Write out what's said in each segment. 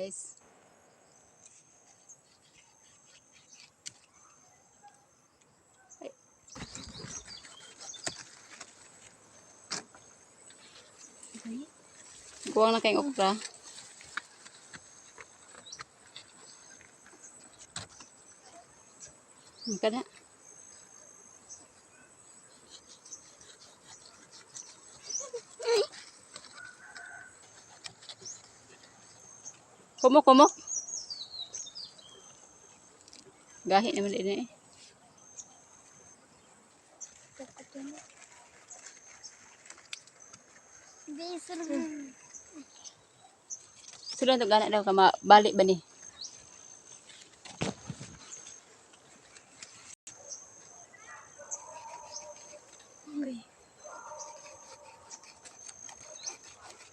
guys. Ay. Buwang na kayong okra. Ang ka na. Kumok. Gahi naman din eh. Sudah untuk ganak daw kama balik ba ni?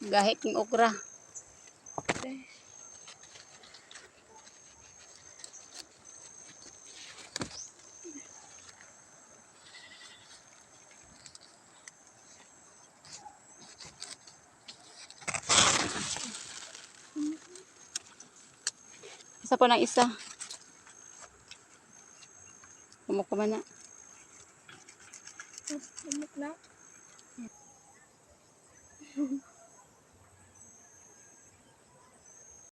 Gahi king okra. Isa po ng isa. Kumok ka man na. Kumok na.